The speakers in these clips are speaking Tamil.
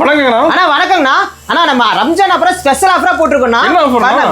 வணக்கங்கண்ணா. அண்ணா வணக்கங்கண்ணா. அண்ணா நம்ம ரம்ஜான் அப்புறம் ஸ்பெஷல் ஆஃபரா போட்டுருக்கோம்ண்ணா.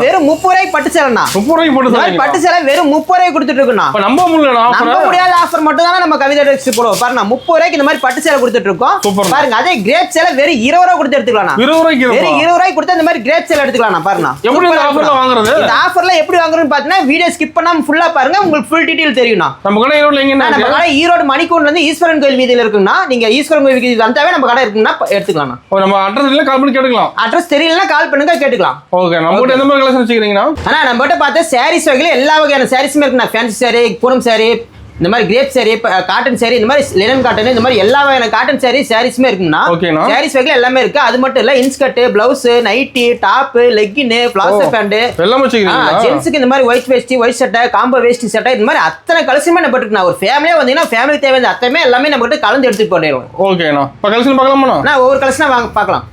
வெறும் 30 ரூபாய்க்கு பட்டு சேலைண்ணா. 30 ரூபாய்க்கு போட்டு பட்டு சேலை வெறும் 30 ரூபாய்க்கு கொடுத்துட்டு இருக்கோம்ண்ணா. நம்ப முடியல. நம்ப முடியாத ஆஃபர் மட்டும் தானே நம்ம கவிதை டெக்ஸ்ட் போடுவோம். பாருங்க 30 ரூபாய்க்கு இந்த மாதிரி பட்டு சேலை கொடுத்துட்டு இருக்கோம். பாருங்க அதே கிரேப் சேலை வெறும் 20 ரூபாய் கொடுத்து எடுத்துக்கலாம். 20 ரூபாய்க்கு வெறும் 20 ரூபாய்க்கு கொடுத்து இந்த மாதிரி கிரேப் சேலை எடுத்துக்கலாம். பாருங்க எப்படி இந்த ஆஃபர்ல வாங்குறது? இந்த ஆஃபர்ல எப்படி வாங்குறதுன்னு பாத்தீங்கன்னா வீடியோ ஸ்கிப் பண்ணாம ஃபுல்லா பாருங்க, உங்களுக்கு ஃபுல் டீடைல் தெரியும்ண்ணா. நம்ம கடை ஈரோட்ல எங்கண்ணா? நம்ம கடை ஈரோடு மணிக்கூண்ட்ல இருந்து ஈஸ்வரன் கோயில் வீதியில இருக்குன்னா, நீங்க ஈஸ்வரன் கோயில் வீதி வந்தாவே நம்ம கடை இருக்குன்னா எடுத்துக்கலாம். நம்ம அட்ரஸ் இல்ல கால் பண்ணி கேட்டுக்கலாம். அட்ரஸ் தெரியலனா கால் பண்ணுங்க, கேட்டுக்கலாம். ஓகே. நம்ம கிட்ட எந்த மாதிரி கலெக்ஷன் வச்சிருக்கீங்கனா? அண்ணா நம்ம கிட்ட பார்த்தா சாரீஸ் வகையில எல்லா வகையான சாரீஸுமே இருக்குண்ணா. ஃபேன்சி சாரி, பூனம் சாரி, இந்த மாதிரி கிரேப் சாரி, காட்டன் சாரி, இந்த மாதிரி லினன் காட்டன், இந்த மாதிரி எல்லா வகையான காட்டன் சாரி சாரீஸுமே இருக்குண்ணா. சாரீஸ் வகையில எல்லாமே இருக்கு. அது மட்டும் இல்ல inskirt, blouse, nighty, top, legging, palazzo pant எல்லாம் வச்சிருக்கீங்க. ஜென்ஸ்க்கு இந்த மாதிரி ஒயிட் வேஷ்டி, ஒயிட் சட்டை, காம்போ வேஷ்டி சட்டை, இந்த மாதிரி அத்தனை கலெக்ஷனுமே நம்ம இருக்குண்ணா. ஒரு ஃபேமிலியா வந்தீங்கன்னா ஃபேமிலி தேவையான அத்தனை எல்லாமே நம்ம கிட்ட கலந்து எடுத்துட்டு போயிடுவோம். ஓகேண்ணா. இப்போ கலெக்ஷன் பார்க்கலாமா? நான் ஒவ்வொரு கலெக்ஷனா வாங்க பார்க்கலாம்.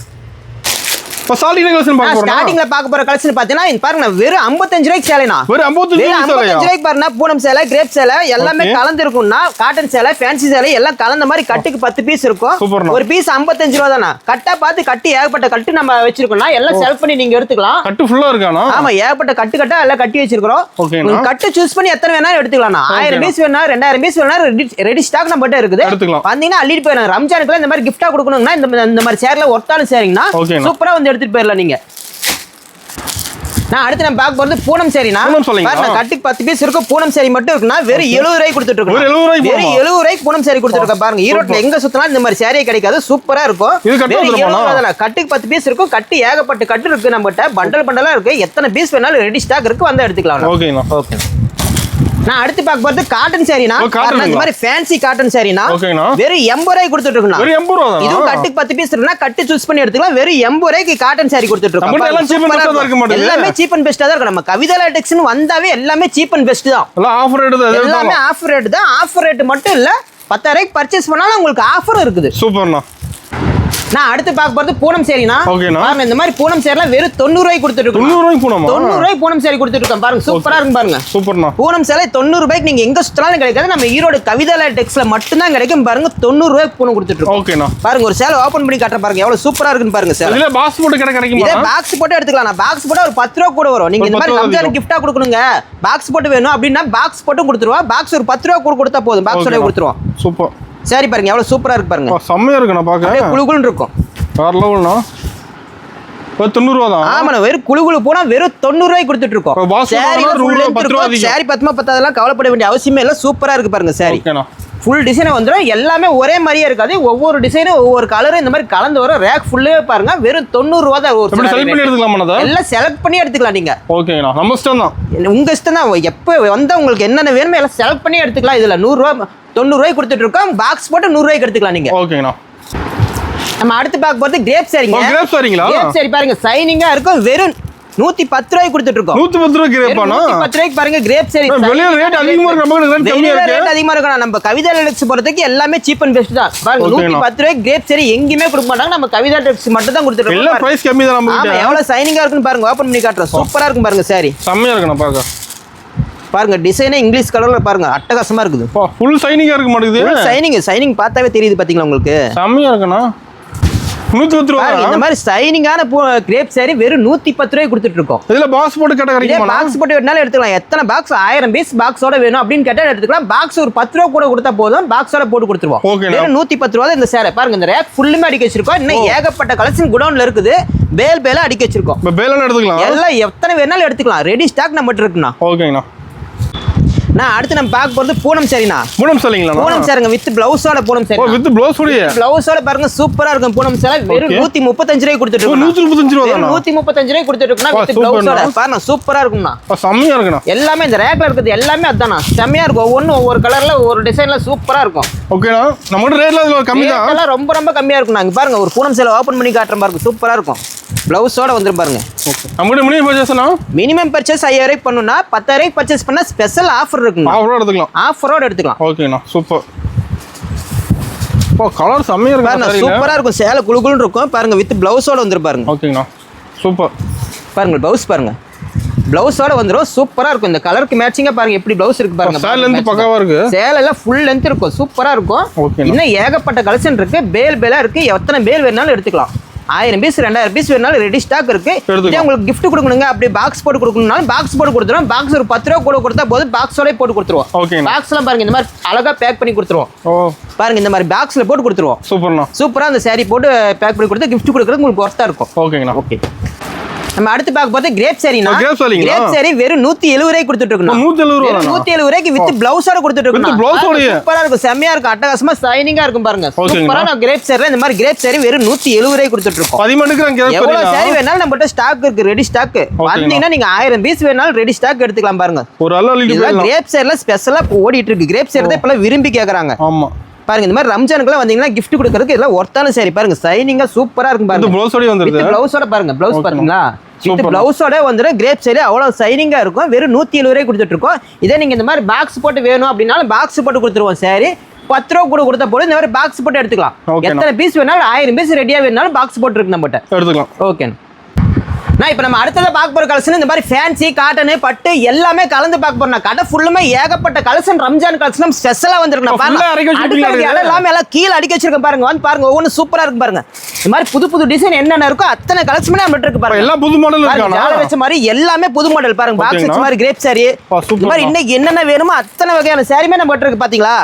ஸ்டார்டிங்ல பார்க்க போற கலெக்ஷன் பாத்தீங்கன்னா பாருங்க வெறும் 55 ரூபாய்க்கு சேலைனா. வெறும் 55 ரூபாய்க்கு பாருங்க பூனம் சேலை, கிரேப் சேலை எல்லாமே கலந்து இருக்கும்னா. காட்டன் சேலை, ஃபேன்சி சேலை எல்லாம் கலந்த மாதிரி கட்டுக்கு 10 பீஸ் இருக்கும். ஒரு பீஸ் 55 ரூபாய் தானா. கட்டா பார்த்து கட்டி ஏகப்பட்ட கட்டு நம்ம வச்சிருக்கோம்னா எல்லாம் செலக்ட் பண்ணி நீங்க எடுத்துக்கலாம். கட்டு ஃபுல்லா இருக்கானா? ஆமா, ஏகப்பட்ட கட்டு கட்டா எல்லாம் கட்டி வச்சிருக்கோம். கட்டு சூஸ் பண்ணி எத்தனை வேணாலும் எடுத்துக்கலாம். 1000 பீஸ் வேணா 2000 பீஸ் வேணா ரெடி ஸ்டாக் நம்ம கிட்ட இருக்குது. வந்தீங்கன்னா அள்ளிட்டு போயிடுங்க. ரம்ஜானுக்குள்ள இந்த மாதிரி கிஃப்டா கொடுக்கணும்னா இந்த மாதிரி சேரில் ஒர்த்தான சேரிங்கன்னா சூப்பரா வந்து எடுத்துட்டு போயிடலாம் நீங்க. நான் அடுத்து நம்ம பார்க்க போறது பூனம் சேரினா. பாருங்க கட்டுக்கு 10 பீஸ் இருக்கும். பூனம் சேரி மட்டும் இருக்குன்னா வெறும் 70 ரூபாய்க்கு கொடுத்துட்டு இருக்கோம். வெறும் 70 ரூபாய்க்கு பூனம் சேரி கொடுத்துட்டு இருக்கோம். பாருங்க ஈரோட்ல எங்க சுத்தினாலும் இந்த மாதிரி சேரியே கிடைக்காது. சூப்பரா இருக்கும். கட்டுக்கு 10 பீஸ் இருக்கும். கட்டு ஏகப்பட்ட கட்டு இருக்கு நம்ம கிட்ட. பண்டல் பண்டலா இருக்கு. எத்தனை பீஸ் வேணாலும் ரெடி ஸ்டாக் இருக்கு, வந்து எடுத்துக்கலாம். ஓகே. நான் அடுத்து பார்க்க போறது காட்டன் சாரினா. இந்த மாதிரி ஃபேன்சி காட்டன் சாரினா வெறும் 80 ரூபாய்க்கு கொடுத்துட்டு இருக்கோம். வெறும் 80 ரூபாய். இது கட்டுக்கு 10 பீஸ் இருக்குனா கட்டு சூஸ் பண்ணி எடுத்துக்கலாம். வெறும் 80 ரூபாய்க்கு காட்டன் சாரி கொடுத்துட்டு இருக்கோம். எல்லாமே சீப் அண்ட் பெஸ்டா தான் இருக்கு. நம்ம கவிதா லேட்டெக்ஸ்னு வந்தாவே எல்லாமே சீப் அண்ட் பெஸ்ட் தான். ஆஃபர் ரேட் தான். எல்லாமே ஆஃபர் ரேட் தான். ஆஃபர் ரேட் மட்டும் இல்ல, 10,000 ரூபாய்க்கு பர்ச்சேஸ் பண்ணாலும் உங்களுக்கு ஆஃபர் இருக்குது. சூப்பர்ண்ணா. நான் அடுத்து பார்க்க போறது பூனம் சேரினா. பாருங்க இந்த மாதிரி பூனம் சேரிலாம் வெறும் 90 ரூபாய்க்கு கொடுத்துட்டு இருக்கோம். 90 ரூபாய்க்கு பூனம். 90 ரூபாய்க்கு பூனம் சேரி கொடுத்துட்டு இருக்கோம். பாருங்க சூப்பரா இருக்கு பாருங்க. சூப்பர்ண்ணா. பூனம் சேலை 90 ரூபாய்க்கு நீங்க எங்க சுத்தனாலும் கிடைக்காது. நம்ம ஈரோடு கவிதா லேட்டெக்ஸ்ல மட்டும் தான் கிடைக்கும். பாருங்க 90 ரூபாய்க்கு பூனம் கொடுத்துட்டு இருக்கோம். ஓகேண்ணா. பாருங்க ஒரு சேலை ஓபன் பண்ணி காட்டுற பாருங்க எவ்வளவு சூப்பரா இருக்குன்னு பாருங்க. சேலை இதுல பாக்ஸ் போட்டு கிடைக்குமா? இதே பாக்ஸ் போட்டு எடுத்துக்கலாம். பாக்ஸ் போட்டு ஒரு 10 ரூபாய் கூட வரும். நீங்க இந்த மாதிரி ரம்ஜான் கிஃப்டா கொடுக்கணுங்க, பாக்ஸ் போட்டு வேணும் அப்படின்னா பாக்ஸ் போட்டு கொடுத்துருவா. பாக்ஸ் ஒரு 10 ரூபாய் கூட கொடுத்தா போதும். பாக்ஸோட கொடுத்துருவோம். சூப்பர். சரி பாருங்க எவ்வளவு சூப்பரா இருக்கு பாருங்க. செம்மையா இருக்குண்ணா பாக்க. குளுகுளுன்னு இருக்கும். வேற லெவல்ண்ணா. 90 ரூபாய் தான். ஆமாண்ணா. வெறும் குளுகுளு போனா வெறும் 90 ரூபாய்க்கு கொடுத்துட்டு இருக்கோம். சாரி 10 10 கவலைப்பட வேண்டிய அவசியமே இல்ல. சூப்பரா இருக்கு பாருங்க சாரி. ஃபுல் டிசைன் வந்துடும். எல்லாமே ஒரே மாதிரியே இருக்காது. ஒவ்வொரு டிசைனும் ஒவ்வொரு கலரும் இந்த மாதிரி கலந்து வரும். ரேக் ஃபுல்லே பாருங்க வெறும் 90 ரூபாய் தான். ஒரு செலக்ட் பண்ணி எடுத்துக்கலாம். எல்லாம் செலக்ட் பண்ணி எடுத்துக்கலாம் நீங்க. ஓகேண்ணா. நம்ம இஷ்டம் தான். உங்க இஷ்டம் தான். எப்போ வந்தா உங்களுக்கு என்னென்ன வேணுமோ எல்லாம் செலக்ட் பண்ணி எடுத்துக்கலாம். இதுல 100 ரூபாய் 90 ரூபாய்க்கு கொடுத்துட்டு இருக்கோம். பாக்ஸ் போட்டு 100 ரூபாய்க்கு எடுத்துக்கலாம் நீங்க. ஓகேண்ணா. நம்ம அடுத்து பார்க்க போறது கிரேப் சாரிங்க. கிரேப் சாரிங்களா? கிரேப் சாரி பாருங்க சைனிங்கா இருக்கும். வெறும் 110 ரூபாய்க்கு கொடுத்துட்டு இருக்கோம். 110 ரூபாய் கிரேப்பானா? 110 ரூபாய்க்கு பாருங்க கிரேப் சாரி. வெளிய ரேட் அதிகமா இருக்கு. நம்ம ரேட் கம்மியா இருக்கு. ரேட் அதிகமா இருக்கு. நம்ம கவிதா லேட்டெக்ஸ் பொறுத்தவரைக்கும் எல்லாமே சீப் அண்ட் பெஸ்ட் தான். பாருங்க 110 ரூபாய்க்கு கிரேப் சாரி எங்கயுமே கொடுக்க மாட்டாங்க. நம்ம கவிதா லேட்டெக்ஸ் மட்டும் தான் கொடுத்துட்டு இருக்கோம். எல்லாம் பிரைஸ் கம்மி தான் நம்ம கிட்ட. எவ்வளவு சைனிங்கா இருக்குன்னு பாருங்க. ஓபன் பண்ணி காட்டுறேன். சூப்பரா இருக்கும் பாருங்க சாரி. செம்மையா இருக்குண்ணா பாக்க. பாருங்க டிசைனே இங்கிலீஷ் கலர்ல பாருங்க அட்டகாசமா இருக்குது. ஃபுல் சைனிங்கா இருக்கு மாட்டேங்குது. சைனிங் பார்த்தாவே தெரியுது பாத்தீங்களா உங்களுக்கு. செம்மையா இருக்குண்ணா. 110 ரூபாய். இந்த மாதிரி சைனிங்கான கிரேப் சாரி வெறும் 110 ரூபாய்க்கு கொடுத்துட்டு இருக்கோம். இதுல பாக்ஸ் போட்டு கேட்டா கிடைக்குமா? பாக்ஸ் போட்டு வேணாலும் எடுத்துக்கலாம். எத்தனை பாக்ஸ் 1000 பீஸ் பாக்ஸோட வேணும் அப்படின்னு கேட்டா எடுத்துக்கலாம். பாக்ஸ் ஒரு 10 ரூபாய் கூட கொடுத்தா போதும். பாக்ஸோட போட்டு கொடுத்துருவோம். வெறும் 110 ரூபாய் இந்த சேலை. பாருங்க இந்த ரேக் ஃபுல்லுமே அடிக்க வச்சிருக்கோம். இன்னும் ஏகப்பட்ட கலெக்ஷன் குடோன்ல இருக்குது. பேலா அடிக்க வச்சிருக்கோம். பேலா எடுத்துக்கலாம். எல்லாம் எத்தனை வேணாலும் எடுத்துக்கலாம். ரெடி ஸ்டாக் நம்ம கிட்ட இருக்குண்ணா. ஓகேண்ணா. நான் அடுத்து நம்ம பார்க்க போறது பூனம் சாரினா. பூனம் சாரிங்களா? பூனம் சாரிங்க வித் பிளவுஸோட பூனம் சாரி. வித் பிளவுஸோட. பிளவுஸோட பாருங்க சூப்பரா இருக்கும் பூனம் சாரி. வெறும் 135 ரூபாய்க்கு கொடுத்துட்டு இருக்கோம். 135 ரூபாய் தானா? 135 ரூபாய்க்கு கொடுத்துட்டு இருக்கோம். வித் பிளவுஸோட பாருங்க சூப்பரா இருக்கும்ண்ணா. செம்மையா இருக்குண்ணா. எல்லாமே இந்த ரேக்ல இருக்குது எல்லாமே அதானா. செம்மையா இருக்கும். ஒவ்வொரு கலர்ல ஒவ்வொரு டிசைன்ல சூப்பரா இருக்கும். ஓகேண்ணா. நம்ம ரேட்ல கம்மி தான். எல்லாம் ரொம்ப ரொம்ப கம்மியா இருக்கும். நாங்க பாருங்க ஒரு பூனம் சாரி ஓபன் பண்ணி காட்டுறேன் பாருங்க. சூப்பரா இருக்கும். பிளவுஸோட வந்துரும் பாருங்க. நம்மகிட்ட மினிமம் பர்ச்சேஸ்னா மினிமம் பர்ச்சேஸ் 5000 ரூபாய்க்கு பண்ணனும்னா 10000 ரூபாய்க்கு பர்ச்சேஸ் பண்ணா ஸ்பெஷல் ஆஃபர் இருக்குங்க. ஆஃபரோட எடுத்துக்கலாம். ஆஃபரோட எடுத்துக்கலாம். ஓகேண்ணா. சூப்பர். கலர் செம்மையா இருக்கு பாருங்க. சூப்பரா இருக்கும். சேலை குளுகுளுன்னு இருக்கும். பாருங்க வித் பிளவுஸோட வந்துரும் பாருங்க. ஓகேண்ணா. சூப்பர். பாருங்க பிளவுஸ் பாருங்க. பிளவுஸோட வந்துரும். சூப்பரா இருக்கும். இந்த கலருக்கு மேட்சிங்கா பாருங்க எப்படி பிளவுஸ் இருக்கு பாருங்க. சேல் லெந்த் பக்காவா இருக்கு. சேல் எல்லாம் ஃபுல் லெந்த் இருக்கும். சூப்பரா இருக்கும். இன்னும் ஏகப்பட்ட கலெக்ஷன் இருக்கு. பேலா இருக்கு. எத்தனை பேல் வேணாலும் எடுத்துக்கலாம். 1000 பீஸ் 2000 பீஸ் வேணாலும் ரெடி ஸ்டாக் இருக்கு. இதே உங்களுக்கு gift கொடுக்கணுங்க, அப்படியே பாக்ஸ் போட்டு கொடுக்கணும்னாலும் பாக்ஸ் போட்டு கொடுத்துருவோம். பாக்ஸ் ஒரு 10 ரூபா கூட கொடுத்தா போதும், பாக்ஸோட போட்டு கொடுத்துருவோம். பாக்ஸ்லாம் பாருங்க இந்த மாதிரி அழகா பேக் பண்ணி கொடுத்துருவோம். பாருங்க இந்த மாதிரி பாக்ஸ்ல போட்டு கொடுத்துருவோம். சூப்பரா அந்த saree போட்டு பேக் பண்ணி கொடுத்து gift கொடுக்கறது உங்களுக்கு ஒர்த்தா இருக்கும். ஓகே. நம்ம அடுத்து பார்க்க போறது கிரேப் சாரினா. கிரேப் சாரி வெறும் 170 ரூபாய்க்கு கொடுத்துட்டு இருக்கோம். 170 ரூபாய்க்கு வித் பிளவுஸோட கொடுத்துட்டு இருக்கோம். சூப்பரா இருக்கும். செமையா இருக்கும். அட்டகாசமா ஷைனிங்கா இருக்கும் பாருங்க. சூப்பரான கிரேப் சாரி. இந்த மாதிரி கிரேப் சாரி வெறும் 170 ரூபாய்க்கு கொடுத்துட்டு இருக்கோம். 13 எவ்வளவு சாரி வேணாலும் நம்மகிட்ட ஸ்டாக் இருக்கு. Ready stock. வந்தீங்கன்னா நீங்க 1000 பீஸ் வேணாலும் ரெடி ஸ்டாக் எடுத்துக்கலாம் பாருங்க. ஒரு கிரேப் சாரில ஸ்பெஷலா ஓடிட்டு இருக்கு. கிரேப் சாரி தான் இப்ப விரும்பி கேக்குறாங்க. ஆமா பாருங்க இந்த மாதிரி ரம்ஜானுக்குலாம் வந்தீங்கன்னா gift கொடுக்கறதுக்கு இதெல்லாம் ஒர்த்தான சாரி. பாருங்க ஷைனிங்கா சூப்பரா இருக்கும் பாருங்க. பிளவுஸோட பாருங்க. பிளவுஸ் பாத்தீங்களா? இது பிளவுஸோட வந்து கிரேப் சாரி அவ்வளவு ஷைனிங்கா இருக்கும். வெறும் 170 ரூபாய்க்கு கொடுத்துட்டு இருக்கோம். இதே நீங்க இந்த மாதிரி பாக்ஸ் போட்டு வேணும் அப்படின்னாலும் பாக்ஸ் போட்டு கொடுத்துருவோம். சாரி 10 ரூபா கூட கொடுத்தா போல இந்த மாதிரி பாக்ஸ் போட்டு எடுத்துக்கலாம். எத்தனை பீஸ் வேணாலும் 1000 பீஸ் ரெடியா வேணாலும் பாக்ஸ் போட்டு இருக்கு நம்மகிட்ட எடுத்துக்கலாம். ஓகே. நான் இப்போ நம்ம அடுத்ததை பார்க்க போற கலெக்ஷன் இந்த மாதிரி ஃபேன்சி காட்டன் பட்டு எல்லாமே கலந்து பார்க்க போறோம். கடை ஃபுல்லுமே ஏகப்பட்ட கலெக்ஷன். ரம்ஜான் கலெக்ஷன் ஸ்பெஷலா வந்திருக்கு. எல்லாம் கீழே அடிக்க வச்சிருக்கேன் பாருங்க. வந்து பாருங்க ஒவ்வொன்றும் சூப்பரா இருக்கு பாருங்க. இந்த மாதிரி புது புது டிசைன் என்னென்ன இருக்கோ அத்தனை கலெக்ஷன் நம்ம இருக்கு பாருங்க. எல்லாம் புது மாடல் இருக்கு. வச்ச மாதிரி எல்லாமே புது மாடல் பாருங்க. பாக்ஸ் வச்ச மாதிரி கிரேப் சாரி இந்த மாதிரி இன்னைக்கு என்னென்ன வேணுமோ அத்தனை வகையான சாரியுமே நம்ம இருக்கு பாத்தீங்களா.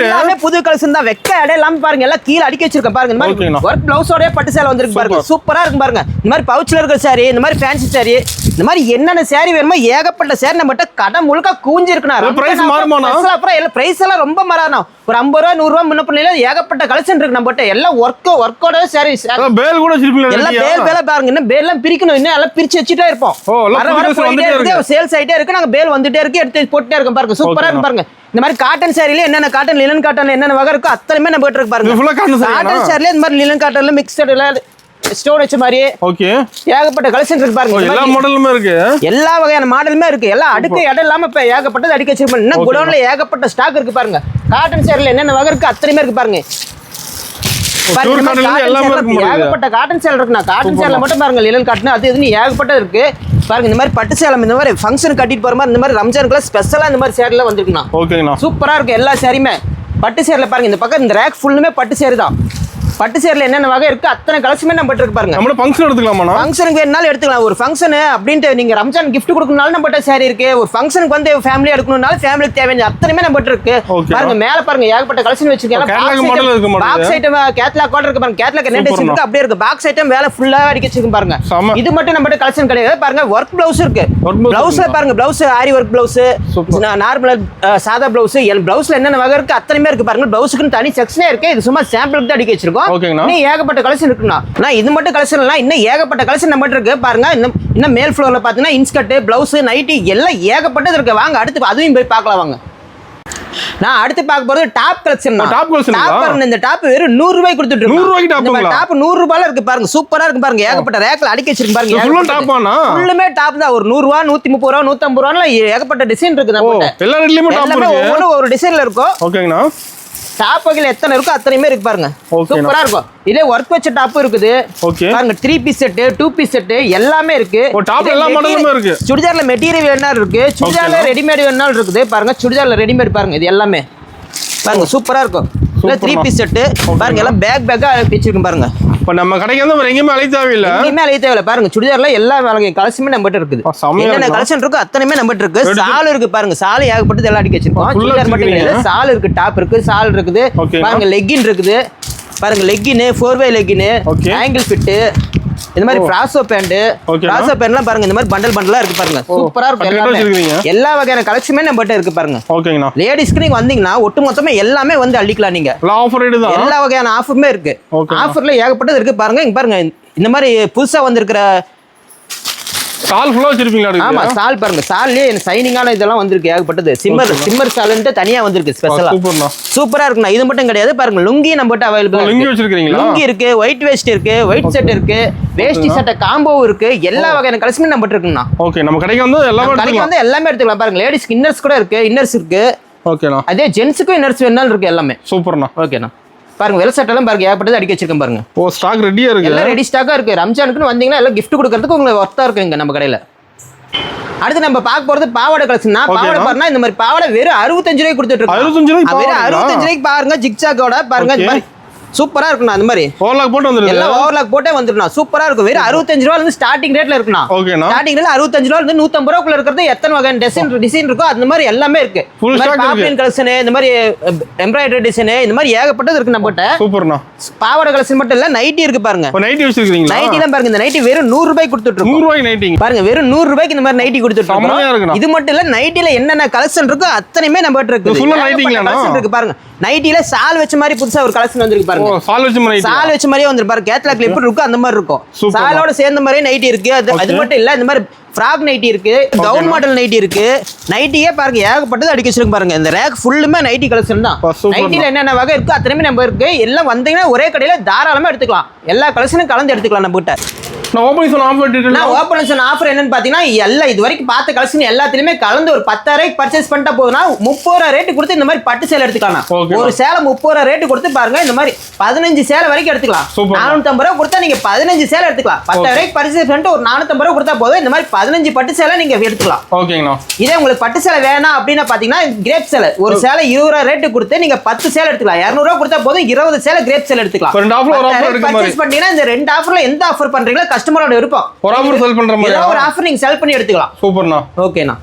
எல்லாமே புது கலெக்ஷன் தான். வெக்க இடம் எல்லாமே பாருங்க. எல்லாம் கீழே அடிக்க வச்சிருக்கேன் பாருங்க. இந்த மாதிரி ஒர்க் பிளவுஸோட பட்டு சேலை வந்திருக்கு பாருங்க. சூப்பரா இருக்கு பாருங்க. இந்த மாதிரி பவுச்ல இருக்கிற சாரி, இந்த மாதிரி ஃபேன்சி சாரி, இந்த மாதிரி என்னென்ன சாரி வேணுமோ ஏகப்பட்ட சாரி நம்மகிட்ட கடை முழுக்க கூஞ்சி இருக்குனா. பிரைஸ் மாறுமானா? அப்புறம் எல்லாம் பிரைஸ் எல்லாம் ரொம்ப மாறானோ. ஒரு 50 ரூபா 100 ரூபா முன்ன பண்ணல ஏகப்பட்ட கலெக்ஷன் இருக்கு நம்மகிட்ட. எல்லாம் ஒர்க்கோட சாரி பேல் கூட வச்சிருப்பீங்க. எல்லாம் பேல் பாருங்க. இன்னும் பேல் எல்லாம் பிரிக்கணும். இன்னும் எல்லாம் பிரிச்சு வச்சிட்டே இருப்போம். சேல்ஸ் ஆயிட்டே இருக்கு. நாங்க பேல் வந்துட்டே இருக்கு. எடுத்து போட்டுட்டே இருக்கோம் பாருங்க. சூப்பரா இருக்கு பாருங்க. இந்த மாதிரி காட்டன் சாரில என்னென்ன காட்டன் லினன் காட்டன் என்னென்ன வகை இருக்கோ அத்தனையுமே நம்ம இருக்கு பாருங்க. காட்டன் சாரில இந்த மாதிரி லினன் காட்டன்ல மிக்ஸ்டுல ஸ்டோன் வச்ச மாதிரி ஏகப்பட்ட கலெக்ஷன் இருக்கு பாருங்க. எல்லா மாடலுமே இருக்கு. எல்லா வகையான மாடலுமே இருக்கு. எல்லாம் அடுக்கு இடம் இல்லாம இப்ப ஏகப்பட்டது அடிக்க வச்சிருப்போம். இன்னும் குடோன்ல ஏகப்பட்ட ஸ்டாக் இருக்கு பாருங்க. காட்டன் சேரில் என்னென்ன வகை இருக்கு அத்தனையுமே இருக்கு பாருங்க. ஏகப்பட்ட காட்டன் சேல் இருக்குண்ணா. காட்டன் சேல மட்டும் பாருங்க. லினன் காட்டன் அது இதுன்னு ஏகப்பட்டது இருக்கு பாருங்க. இந்த மாதிரி பட்டு சேலம் இந்த மாதிரி ஃபங்க்ஷன் கட்டிட்டு போற மாதிரி இந்த மாதிரி ரம்ஜானுக்குலாம் ஸ்பெஷலா இந்த மாதிரி சேரில வந்திருக்குண்ணா. சூப்பரா இருக்கு எல்லா சேரியுமே. பட்டு சேரில் பாருங்க. இந்த பக்கம் இந்த ரேக் ஃபுல்லுமே பட்டு சேரி தான். பட்டு சேரில் என்னென்ன வகை இருக்கு அத்தனை கலெக்ஷன் நம்ம இருக்கு பாருங்க. நம்ம ஃபங்க்ஷன் எடுத்துக்கலாமா? ஃபங்க்ஷனுக்கு வேணாலும் எடுத்துக்கலாம். ஒரு ஃபங்க்ஷன் அப்படின்ட்டு நீங்க ரம்ஜான் gift கொடுக்கணும்னாலும் நம்ம சாரி இருக்கு. ஒரு ஃபங்க்ஷனுக்கு வந்து ஃபேமிலி எடுக்கணும்னாலும் ஃபேமிலிக்கு தேவையான அத்தனையுமே நம்ம இருக்கு பாருங்க. மேல பாருங்க ஏகப்பட்ட கலெக்ஷன் வச்சிருக்கேன். பாக்ஸ் ஐட்டம் கேட்லாக் கூட இருக்கு பாருங்க. கேட்லாக் என்ன டிசைன் இருக்கு அப்படியே இருக்கு. பாக்ஸ் ஐட்டம் வேலை ஃபுல்லா அடிக்க வச்சிருக்கு பாருங்க. இது மட்டும் நம்ம கலெக்ஷன் கிடையாது பாருங்க. ஒர்க் பிளவுஸ் இருக்கு. பிளவுஸ்ல பாருங்க. பிளவுஸ் ஆரி ஒர்க் பிளவுஸ், நார்மல் சாதா பிளவுஸ், பிளவுஸ்ல என்னென்ன வகை இருக்கு அத்தனையுமே இருக்கு பாருங்க. பிளவுஸ்க்கு தனி செக்ஷனே இருக்கு. இது சும்மா சாம்பிளுக்கு தான் அடிக்க வச்சிருக்கோம். ஏகப்பட்ட கலெக்ஷன் இருக்குண்ணா. இது மட்டும் கலெக்ஷன் இல்ல, இன்னும் ஏகப்பட்ட கலெக்ஷன் நம்ம இருக்கு பாருங்க. இன்னும் மேல் ஃப்ளோர்ல பாத்தீங்கன்னா இன்ஸ்கர்ட், பிளவுஸ், நைட்டி எல்லாம் ஏகப்பட்டது இருக்கு. வாங்க அடுத்து அதையும் போய் பார்க்கலாம் வாங்க. நான் அடுத்து பார்க்க போறது டாப் கலெக்ஷன். டாப் இந்த டாப் வெறும் 100 ரூபாய்க்கு கொடுத்துட்டு இருக்கோம். 100 ரூபாய்க்கு டாப் 100 ரூபாயில இருக்கு பாருங்க. சூப்பரா இருக்கு பாருங்க. ஏகப்பட்ட ரேக்ல அடிக்க வச்சிருக்கு பாருங்க. ஃபுல்லுமே டாப் தான். ஒரு 100 ரூபாய் 130 ரூபாய் 150 ரூபாய்ல ஏகப்பட்ட டிசைன் இருக்கு நம்மகிட்ட. எல்லா ரெட்லயுமே டாப் இருக்கு. ஒவ்வொரு ஒரு டிசைன்ல இருக்கும். ஓகேங்கண்ணா. டாப் வகையில எத்தனை இருக்கோ அத்தனையுமே இருக்கு பாருங்க. சூப்பரா இருக்கும். இதே ஒர்க் வச்ச டாப் இருக்குது பாருங்க. 3 பீஸ் செட் 2 பீஸ் செட் எல்லாமே இருக்கு. டாப் எல்லா மாடலுமே இருக்கு. சுடிதார்ல மெட்டீரியல் வேணாலும் இருக்கு. சுடிதார்ல ரெடிமேட் வேணாலும் இருக்குது பாருங்க. சுடிதார்ல ரெடிமேட் பாருங்க. இது எல்லாமே பாருங்க சூப்பரா இருக்கும். 3 பீஸ் செட் பாருங்க. எல்லாம் பேக்கா பிச்சிருக்கு பாருங்க. இப்ப நம்ம கடைக்கு வந்து எங்கேயுமே அழைய தேவையில்லை. எங்கேயுமே அழைய தேவையில்லை பாருங்க. சுடிதார்ல எல்லா கலெக்ஷனுமே நம்மகிட்ட இருக்குது. என்னென்ன கலெக்ஷன் இருக்கோ அத்தனையுமே நம்மகிட்ட இருக்கு. சால் இருக்கு பாருங்க. சால் ஏகப்பட்டது எல்லாம் அடிக்க வச்சிருக்கோம். சுடிதார் மட்டும் இல்ல, சால் இருக்கு, டாப் இருக்கு, சால் இருக்குது பாருங்க. லெக்கின் இருக்குது பாருங்க. Legging 4-way legging, angle fit, இந்த மாதிரி ஃப்ராசோ பேண்ட் பேண்ட்லாம் பாருங்க. இந்த மாதிரி பண்டலா இருக்கு பாருங்க. சூப்பரா இருக்கும். எல்லா வகையான கலெக்ஷனுமே நம்மகிட்ட இருக்கு பாருங்க. ஓகேங்கண்ணா. லேடிஸ்க்கு நீங்க வந்தீங்கன்னா ஒட்டு மொத்தமா எல்லாமே வந்து அள்ளிக்கலாம். நீங்க எல்லா வகையான ஆஃபருமே இருக்கு. ஆஃபர்ல ஏகப்பட்டது இருக்கு பாருங்க. இங்க பாருங்க இந்த மாதிரி புதுசா வந்திருக்கிற சால் ஃபுல்லா வச்சிருப்பீங்களா? ஆமா சால் பாருங்க. சால்லே ஷைனிங்கான இதெல்லாம் வந்திருக்கு ஏகப்பட்டது. சிம்மர் சால்ன்ட்டு தனியா வந்திருக்கு ஸ்பெஷலா. சூப்பரா இருக்குண்ணா. இது மட்டும் கிடையாது பாருங்க. லுங்கி நம்மகிட்ட அவைலபிள். லுங்கி வச்சிருக்கீங்களா? லுங்கி இருக்கு, ஒயிட் வேஸ்ட் இருக்கு, ஒயிட் செட் இருக்கு, வேஷ்டி சட்டை காம்போ இருக்கு. எல்லா வகையான கலெக்ஷனும் நம்மகிட்ட இருக்குண்ணா. ஓகே. நம்ம கடைக்கு வந்து எல்லாமே எடுத்துக்கலாம் பாருங்க. லேடிஸ்க்கு இன்னர்ஸ் கூட இருக்கு. இன்னர்ஸ் இருக்கு. ஓகேண்ணா. அதே ஜென்ஸுக்கும் இன்னர்ஸ் வேணாலும் இருக்கு எல்லாமே. சூப்பர்ண்ணா. ஓகேண்ணா. பாருங்க வெல் செட் எல்லாம் பாருங்க ஏகப்பட்டது அடிக்க வச்சிருக்கேன் பாருங்க. ஓ ஸ்டாக் ரெடியா இருக்கு. எல்லாம் ரெடி ஸ்டாக்கா இருக்கு. ரம்ஜானுக்குன்னு வந்தீங்கன்னா எல்லாம் gift கொடுக்கறதுக்கு உங்களுக்கு ஒர்த்தா இருக்குங்க நம்ம கடையில. அடுத்து நம்ம பார்க்க போறது பாவாடை கலெக்ஷன். பாவாடை பாருங்க, இந்த மாதிரி பாவாடை வெறும் 65 ரூபாய்க்கு கொடுத்துட்டு இருக்கோம். 65 ரூபாய்க்கு வெறும் 65 ரூபாய்க்கு பாருங்க, ஜிக்ஜாக்கோட பாருங்க. இந்த மாதிரி சூப்பரா இருக்குண்ணா. அந்த மாதிரி ஓவர்லாக் போட்டு வந்துருக்கு. எல்லாம் ஓவர்லாக் போட்டே வந்துருண்ணா. சூப்பரா இருக்கும். வெறும் 65 ரூபாயில இருந்து ஸ்டார்டிங் ரேட்ல இருக்குண்ணா. ஓகேண்ணா. ஸ்டார்டிங் ரேட்ல 65 ரூபாயில இருந்து 150 ரூபாய்க்குள்ள இருக்கிறது எத்தனை வகை டிசைன் இருக்கோ அந்த மாதிரி எல்லாமே இருக்கு. பாப்ளின் கலெக்ஷன், இந்த மாதிரி எம்ப்ராய்டரி டிசைன், இந்த மாதிரி ஏகப்பட்டது இருக்கு நம்ம கிட்ட. சூப்பர்ண்ணா. பாவாடை கலெக்ஷன் மட்டும் இல்ல, நைட்டி இருக்கு பாருங்க. நைட்டி வச்சிருக்கீங்களா? நைட்டிலாம் பாருங்க. இந்த நைட்டி வெறும் 100 ரூபாய்க்கு கொடுத்துட்டு இருக்கோம். 100 ரூபாய்க்கு நைட்டி பாருங்க. வெறும் 100 ரூபாய்க்கு இந்த மாதிரி நைட்டி கொடுத்துட்டு இருக்கோம். இது மட்டும் இல்ல, நைட்டில என்னென்ன கலெக்ஷன் இருக்கோ அத்தனையுமே நம்ம கிட்ட இருக்கு. ஃபுல்லா நைட்டிங்களா? கலெக்ஷன் இருக்கு பாருங்க. நைட்டில சால் வச்ச மாதிரி புதுசா ஒரு கலெக்ஷன் வந்திருக்கு பாருங்க. சால் வச்ச மாதிரி, சால் வச்ச மாதிரியே வந்திருப்பாரு. கேட்லாக்ல எப்படி இருக்கும் அந்த மாதிரி இருக்கும். சாலோட சேர்ந்த மாதிரியே நைட்டி இருக்கு. அது மட்டும் இல்ல, இந்த மாதிரி ஃப்ராக் நைட்டி இருக்கு, கவுன் மாடல் நைட்டி இருக்கு. நைட்டியே பாருங்க ஏகப்பட்டது அடிக்க வச்சிருக்கு பாருங்க. இந்த ரேக் ஃபுல்லுமே நைட்டி கலெக்ஷன் தான். நைட்டில என்னென்ன வகை இருக்கு அத்தனையுமே நம்ம இருக்கு. எல்லாம் வந்தீங்கன்னா ஒரே கடையில தாராளமா எடுத்துக்கலாம். எல்லா கலெக்ஷனும் கலந்து எடுத்துக்கலாம் நம்ம கிட்ட. நான் opening offer detail opening offer என்னன்னு பாத்தீங்கன்னா, எல்லாம் இது வரைக்கும் பார்த்த கலெக்ஷன் எல்லாத்துலயுமே கலந்து ஒரு 10,000 ரூபாய்க்கு பர்ச்சேஸ் பண்ணிட்டா போதுனா 30 ரூபாய் ரேட் கொடுத்து இந்த மாதிரி பட்டு சேலை எடுத்துக்கலாம். ஒரு சேலை 30 ரூபாய் ரேட் கொடுத்து பாருங்க, இந்த மாதிரி 15 சேலை வரைக்கும் எடுத்துக்கலாம். 450 ரூபாய் கொடுத்தா நீங்க 15 சேலை எடுத்துக்கலாம். 10,000 ரூபாய்க்கு பர்ச்சேஸ் பண்ணிட்டு ஒரு 450 ரூபாய் கொடுத்தா போதும் இந்த மாதிரி 15 பட்டு சேலை நீங்க எடுத்துக்கலாம். ஓகேங்களா. இதே உங்களுக்கு பட்டு சேலை வேணாம் அப்படின்னா பாத்தீங்கன்னா, கிரேப் சேலை ஒரு சேலை 20 ரூபாய் ரேட் கொடுத்து நீங்க 10 சேலை எடுத்துக்கலாம். 200 ரூபாய் கொடுத்தா போதும் 20 சேலை கிரேப் சேலை எடுத்துக்கலாம். பர்ச்சேஸ் பண்ணீங்கன்னா இந்த ரெண்டு ஆஃபர்ல எந்த ஆஃபர் பண்றீங்களோ கஸ்டமரோட விருப்பம். ஒரு ஆஃபர் செல் பண்ற மாதிரி ஒரு ஆஃபர் நீங்க செல் பண்ணி எடுத்துக்கலாம். சூப்பர்ண்ணா. ஓகேண்ணா.